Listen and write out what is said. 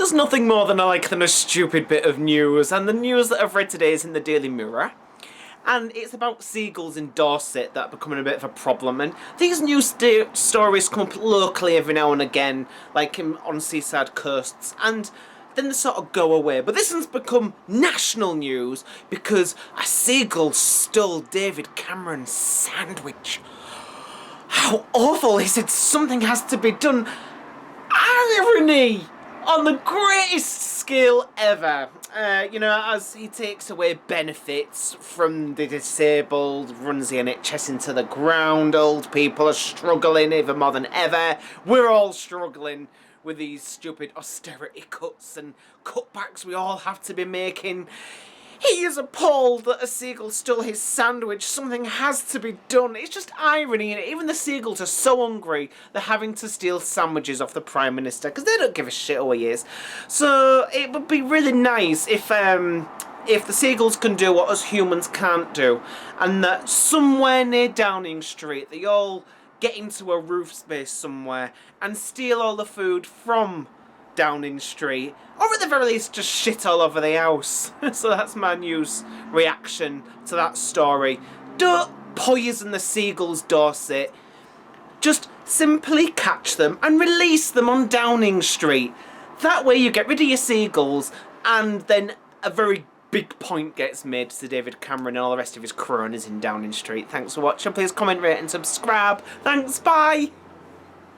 just nothing more than a stupid bit of news, and the news that I've read today is in the Daily Mirror. And it's about seagulls in Dorset that are becoming a bit of a problem. And these news stories come up locally every now and again, like on seaside coasts, and then they sort of go away. But this one's become national news because a seagull stole David Cameron's sandwich. How awful is it? Something has to be done. Irony on the greatest scale ever. As he takes away benefits from the disabled, runs the NHS into the ground, old people are struggling even more than ever. We're all struggling with these stupid austerity cuts and cutbacks we all have to be making. He is appalled that a seagull stole his sandwich. Something has to be done. It's just irony, and even the seagulls are so hungry they're having to steal sandwiches off the Prime Minister because they don't give a shit who he is. So it would be really nice if the seagulls can do what us humans can't do, and that somewhere near Downing Street they all get into a roof space somewhere and steal all the food from Downing Street, or at the very least just shit all over the house. So that's my news reaction to that story. Don't poison the seagulls, Dorset. Just simply catch them and release them on Downing Street. That way you get rid of your seagulls, and then a very big point gets made to David Cameron and all the rest of his cronies in Downing Street. Thanks for watching. Please comment, rate and subscribe. Thanks, bye!